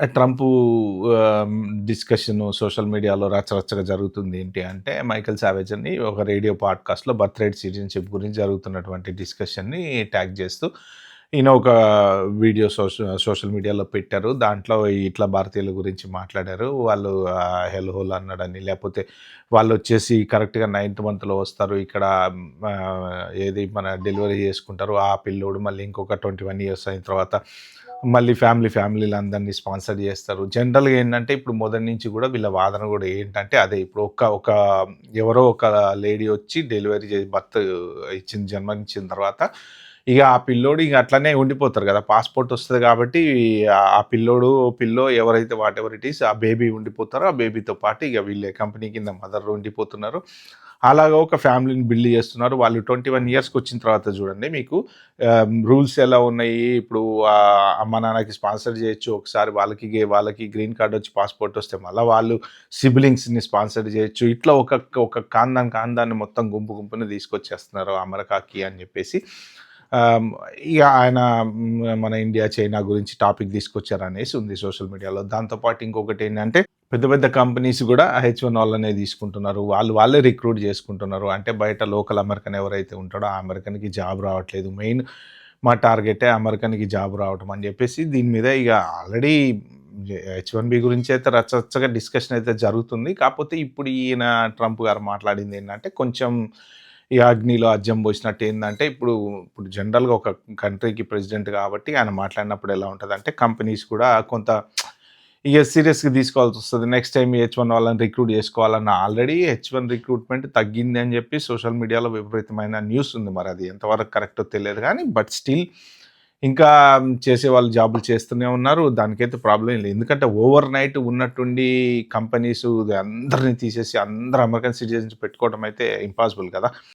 Trump discussion social మీడియాలో రచ్చరచ్చగా జరుగుతుంది ఏంటి అంటే, మైకేల్ సావేజ్ అని ఒక రేడియో పాడ్‌కాస్ట్‌లో బర్త్ రైట్ సిటిజన్‌షిప్ గురించి జరుగుతున్నటువంటి డిస్కషన్‌ని ట్యాగ్ చేస్తూ, ఈయన ఒక వీడియో సోషల్ మీడియాలో పెట్టారు. దాంట్లో ఇట్లా భారతీయుల గురించి మాట్లాడారు. వాళ్ళు హెల్ హోల్ అన్నాడని, లేపోతే వాళ్ళొచ్చేసి కరెక్ట్‌గా నైన్త్ మంత్‌లో వస్తారు. ఇక్కడ ఏది మన డెలివరీ చేసుకుంటారు. ఆ పిల్లోడు మళ్ళీ ఇంకొక 21 ఇయర్స్ అయిన తర్వాత మళ్ళీ ఫ్యామిలీలందరిని స్పాన్సర్ చేస్తారు. జనరల్‌గా ఏంటంటే ఇప్పుడు మొదటి నుంచి గూడా వీళ్ళ వాదన గూడా ఏంటంటే అదే. ఇప్పుడు ఒక ఎవరో ఒక లేడీ వచ్చి డెలివరీ బర్త్ జన్మనిచ్చిన తర్వాత ఇగ ఆ పిల్లోడు ఇగ అట్లనే ఉండిపోతారు గదా! పాస్‌పోర్ట్ వస్తది గాబట్టి ఆ పిల్లోడు, పిల్లో ఎవరైతే వాటెవర్ ఇట్ ఈస్ ఆ బేబీ ఉండిపోతారో, ఆ బేబీతో పాటు ఇగ వీళ్ళే కంపెనీ కింద మదర్ ఉండిపోతున్నారు. అలాగా ఒక ఫ్యామిలీని బిల్డ్ చేస్తున్నారు. వాళ్ళు 21 ఇయర్స్‌కొచ్చిన తర్వాత చూడండి మీకు రూల్స్ ఎలా ఉన్నాయి. ఇప్పుడు అమ్మ, నాన్నకి స్పాన్సర్ చేయొచ్చు. ఒకసారి వాళ్ళకి గ్రీన్ కార్డ్ వచ్చి పాస్‌పోర్ట్ వస్తే మళ్ళా వాళ్ళు సిబ్లింగ్స్‌ని స్పాన్సర్ చేయొచ్చు. ఇట్లా ఒక ఖాందాన్ మొత్తం గుంపుని తీసుకొచ్చేస్తున్నారు అమెరికాకి అని చెప్పేసి ఆహ్, ఇగ ఆయన మన ఇండియా, చైనా గురించి టాపిక్ తీసుకొచ్చారనేసి ఉంది సోషల్ మీడియాలో. దాంతో పాటు ఇంకొకటేంటంటే పెద్ద పెద్ద కంపెనీస్ గూడా H1 వాళ్ళనే తీసుకుంటున్నారు. వాళ్ళే రిక్రూట్ చేసుకుంటున్నారు. అంటే బయట లోకల్ అమెరికన్ ఎవరైతే ఉంటాడో ఆ అమెరికన్‌కి జాబ్ రావట్లేదు. మెయిన్ మా టార్గెటే అమెరికన్‌కి జాబ్ రావటం అని జెప్పేసి దీని మీద ఇగ ఆల్రెడీ H1బీ గురించి అయితే రచ్చరచ్చగా డిస్కషన్ అయితే జరుగుతుంది. కాకపోతే ఇప్పుడు ఈయన ట్రంప్ గారు మాట్లాడిందేంటంటే కొంచెం ఈ అగ్నిలో అజ్జం పోసినట్టు ఏందంటే ఇప్పుడు జనరల్‌గా ఒక కంట్రీకి ప్రెసిడెంట్ కాబట్టి ఆయన మాట్లాడినప్పుడు ఎలా ఉంటదంటే కంపెనీస్ కూడా కొంత ఇగ సీరియస్‌గా తీసుకోవాల్సొస్తది. నెక్స్ట్ టైమ్ H1 వాళ్ళని రిక్రూట్ చేసుకోవాలన్న ఆల్రెడీ H1 రిక్రూట్‌మెంట్ తగ్గింది అని చెప్పి సోషల్ మీడియాలో విపరీతమైన న్యూస్ ఉంది. మరి అది ఎంతవరకు కరెక్టో తెలియదు గానీ, బట్ స్టిల్ ఇంకా చేసేవాళ్ళు జాబులు చేస్తూనే ఉన్నారు. దానికైతే ప్రాబ్లమ్ లేదు. ఎందుకంటే ఓవర్ నైట్ ఉన్నట్టుండి కంపెనీసు అందరిని తీసేసి అందరూ అమెరికన్ సిటిజన్స్ పెట్టుకోవడం అయితే ఇంపాసిబుల్ కదా!